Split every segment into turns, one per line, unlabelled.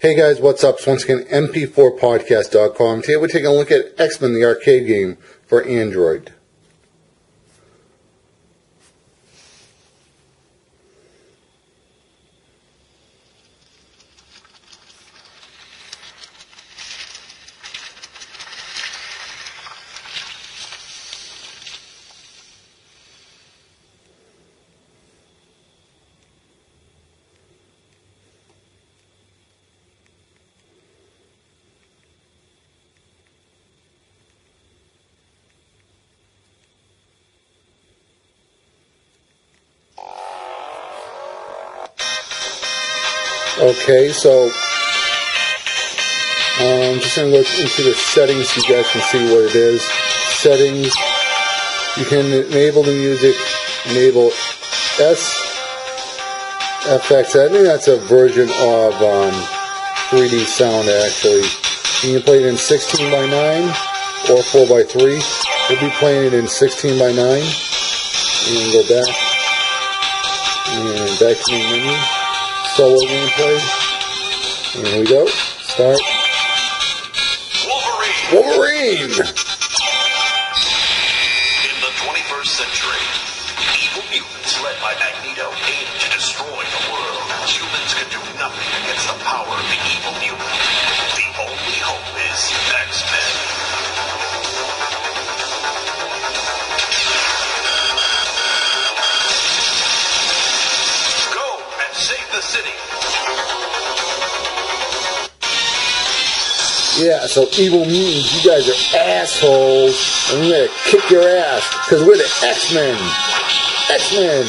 Hey guys, what's up? So once again, mp4podcast.com. Today we're taking a look at X-Men, the arcade game for Android. Okay, so I'm just going to look into the settings so you guys can see what it is. Settings, you can enable the music, enable SFX. I think that's a version of 3D sound actually. You can play it in 16 by 9 or 4 by 3. We'll be playing it in 16 by 9. And go back. And back to the menu. Solo gameplay. And here we go. Start. Wolverine!
In the 21st century, evil mutants led by Magneto aim to destroy the world. Humans can do nothing against the power of the evil mutant. The only hope is X-Men. Go and save the city.
Yeah, so evil mutants, you guys are assholes, and we're gonna kick your ass, because we're the X-Men! X-Men!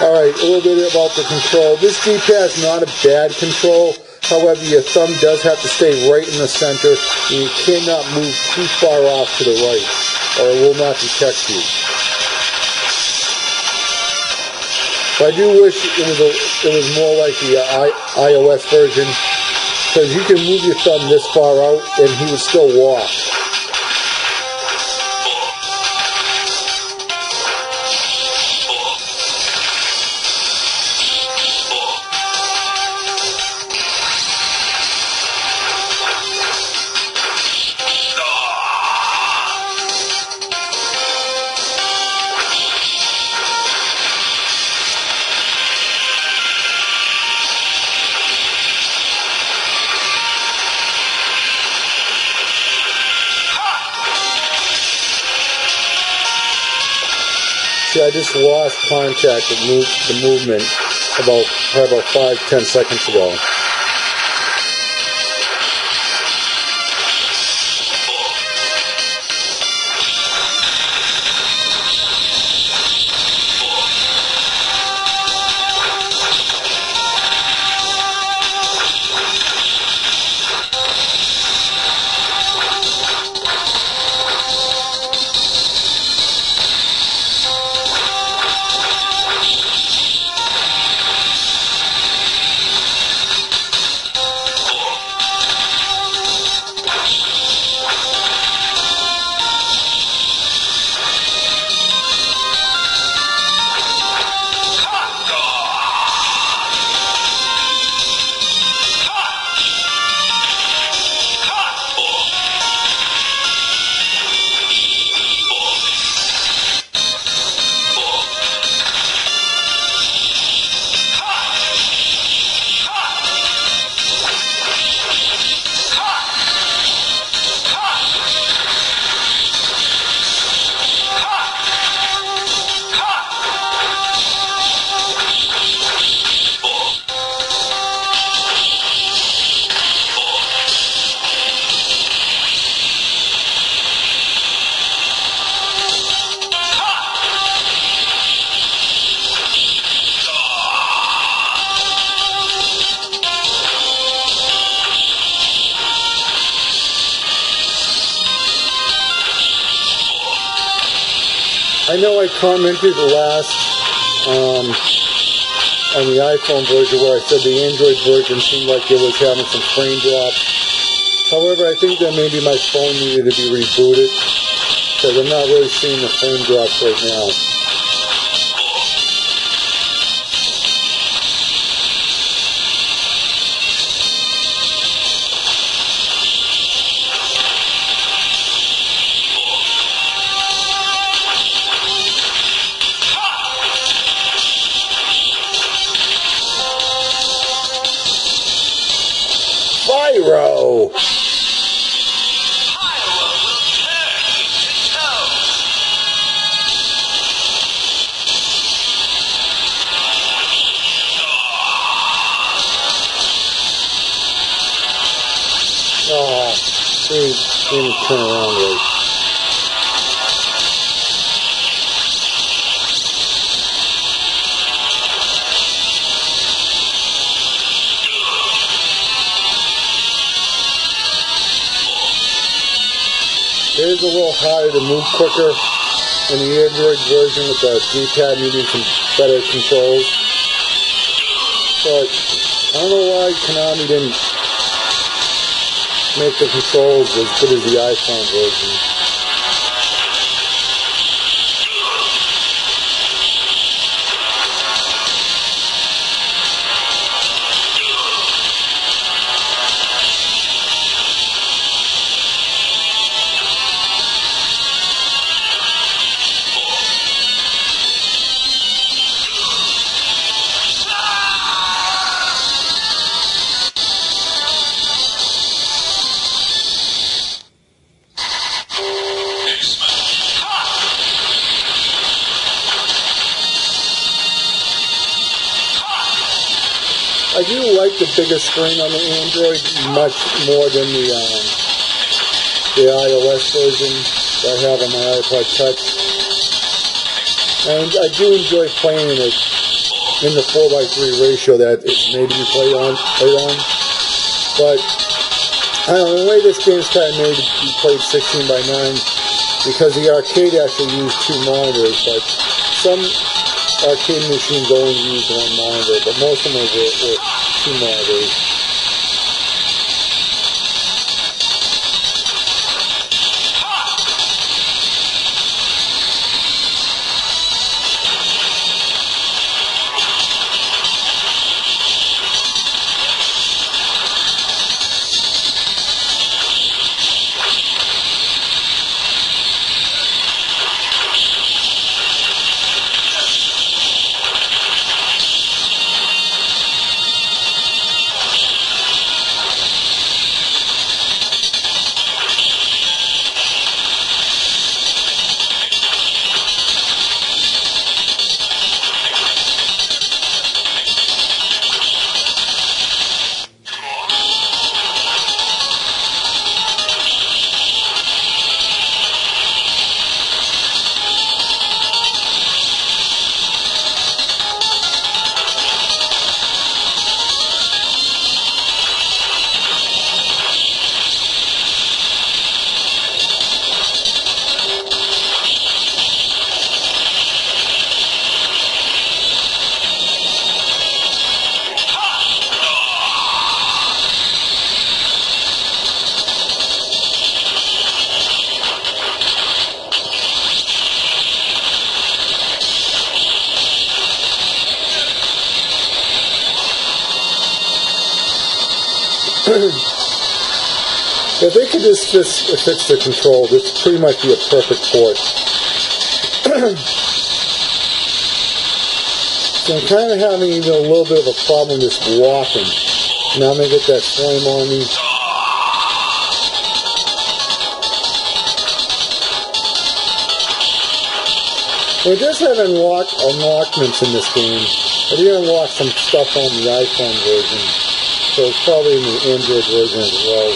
Alright, a little bit about the control. This D-pad is not a bad control, however your thumb does have to stay right in the center, and you cannot move too far off to the right, or it will not detect you. But I do wish it was more like the iOS version, because you can move your thumb this far out and he would still walk. See, I just lost contact with the movement about 5-10 seconds ago. I know I commented last on the iPhone version where I said the Android version seemed like it was having some frame drops. However, I think that maybe my phone needed to be rebooted because I'm not really seeing the frame drops right now. Oh, they didn't turn around right. It is a little harder to move quicker in the Android version with the D-pad needing some better controls. But I don't know why Konami didn't make the controls as good as the iPhone version. I do like the bigger screen on the Android much more than the iOS version that I have on my iPod Touch. And I do enjoy playing it in the 4:3 ratio that it's made to be played on. But I don't know, the way this game is kind of made to be played 16:9 because the arcade actually used 2 monitors, but some arcade machines only use 1 monitor, but most of them were 2 monitors. If they could just fix the control, this pretty much be a perfect port. So I'm kind of having even a little bit of a problem just walking. Now I'm going to get that flame on me. It does have unlockments in this game. I did unlock some stuff on the iPhone version, so it's probably in the Android version as well.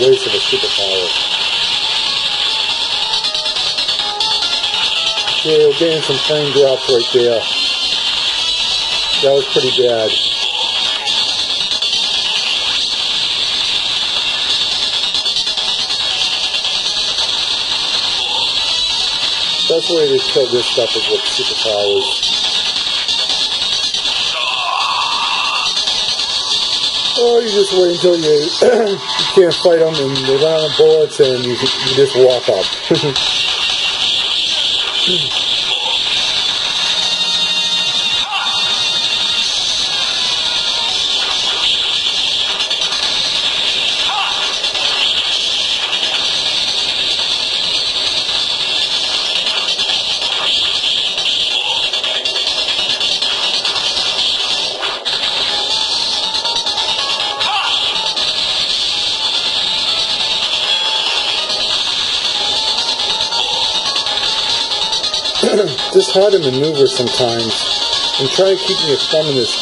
Waste of a superpower. Yeah, we're getting some frame drops right there. That was pretty bad. Best way to kill this stuff is with superpowers. Or you just wait until you can't fight them and they run out of bullets and you just walk up. Just hard to maneuver sometimes and try to keep your thumb in this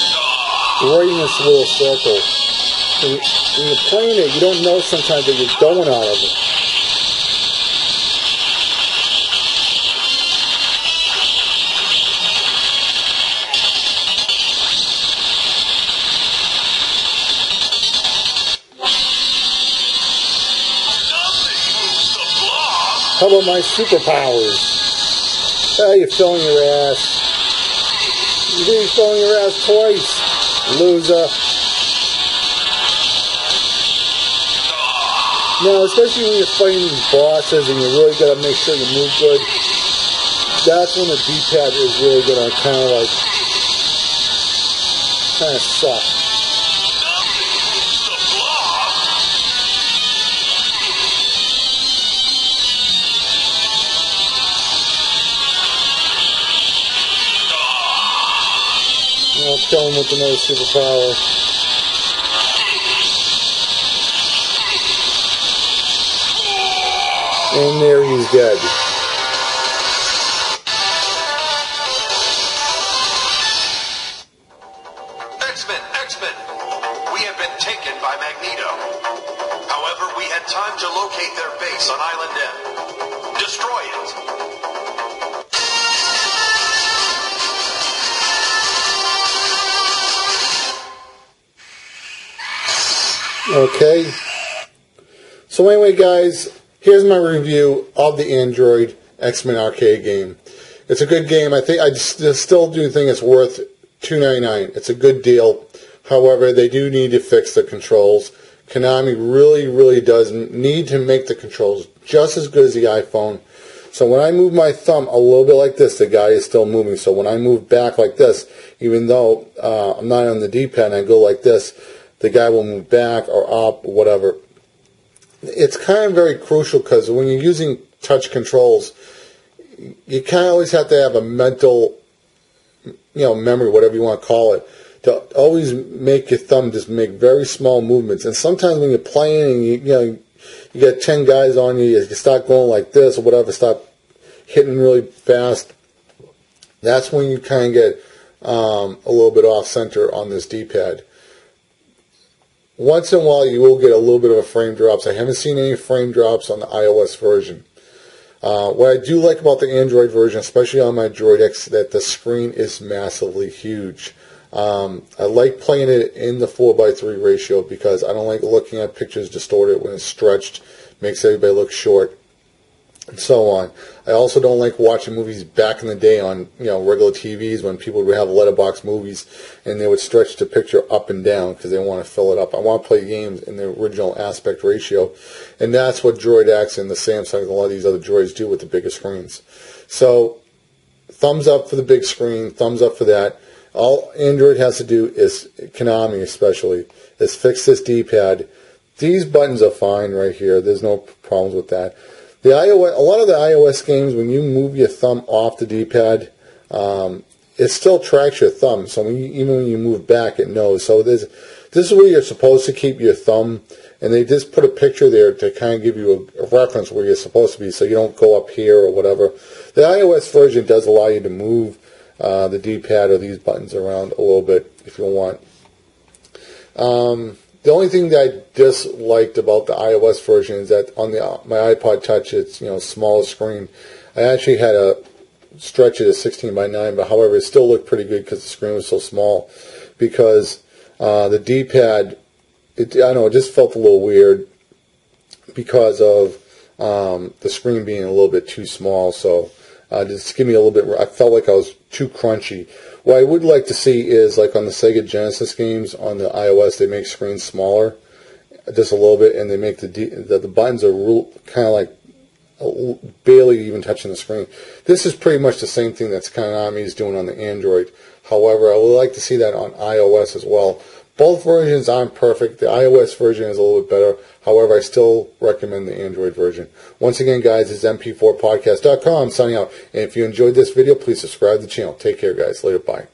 right in this little circle. When you're playing it, you don't know sometimes that you're going out of it. How about my superpowers? Ah, you're filling your ass. You're filling your ass twice, loser. Now, especially when you're fighting these bosses and you really got to make sure you move good, that's when the D-pad is really going to kind of suck. I'll kill him with another superpower. And there he's dead.
X-Men! We have been taken by Magneto. However, we had time to locate their base on Island M. Destroy it!
Okay, so anyway guys, here's my review of the Android X-Men arcade game. It's a good game. I still do think it's worth $2.99. It's a good deal. However, they do need to fix the controls. Konami really does need to make the controls just as good as the iPhone. So when I move my thumb a little bit like this, the guy is still moving. So when I move back like this, even though I'm not on the D-pad and I go like this, the guy will move back or up or whatever. It's kind of very crucial because when you're using touch controls, you kind of always have to have a mental, memory, whatever you want to call it, to always make your thumb just make very small movements. And sometimes when you're playing and you get 10 guys on you, you start going like this or whatever, start hitting really fast. That's when you kind of get a little bit off center on this D-pad. Once in a while, you will get a little bit of a frame drops. I haven't seen any frame drops on the iOS version. What I do like about the Android version, especially on my Droid X, that the screen is massively huge. I like playing it in the 4:3 ratio because I don't like looking at pictures distorted when it's stretched. Makes everybody look short, and so on. I also don't like watching movies back in the day on regular TVs when people would have letterbox movies and they would stretch the picture up and down because they want to fill it up. I want to play games in the original aspect ratio, and that's what Droid X and the Samsung and a lot of these other droids do with the bigger screens. So, thumbs up for the big screen, thumbs up for that. All Android has to do is, Konami especially, is fix this D-pad. These buttons are fine right here. There's no problems with that. A lot of the iOS games, when you move your thumb off the D-pad, it still tracks your thumb. So even when you move back, it knows. So this is where you're supposed to keep your thumb, and they just put a picture there to kind of give you a reference where you're supposed to be, so you don't go up here or whatever. The iOS version does allow you to move the D-pad or these buttons around a little bit if you want. The only thing that I disliked about the iOS version is that on my iPod Touch, it's smaller screen. I actually had to stretch it to 16:9, but however, it still looked pretty good because the screen was so small. Because the D-pad, it just felt a little weird because of the screen being a little bit too small. So Just give me a little bit. I felt like I was too crunchy. What I would like to see is, like on the Sega Genesis games on the iOS, they make screens smaller, just a little bit, and they make the buttons are kind of like barely even touching the screen. This is pretty much the same thing that's Konami is doing on the Android. However, I would like to see that on iOS as well. Both versions aren't perfect. The iOS version is a little bit better. However, I still recommend the Android version. Once again, guys, this is MP4podcast.com signing out. And if you enjoyed this video, please subscribe to the channel. Take care, guys. Later. Bye.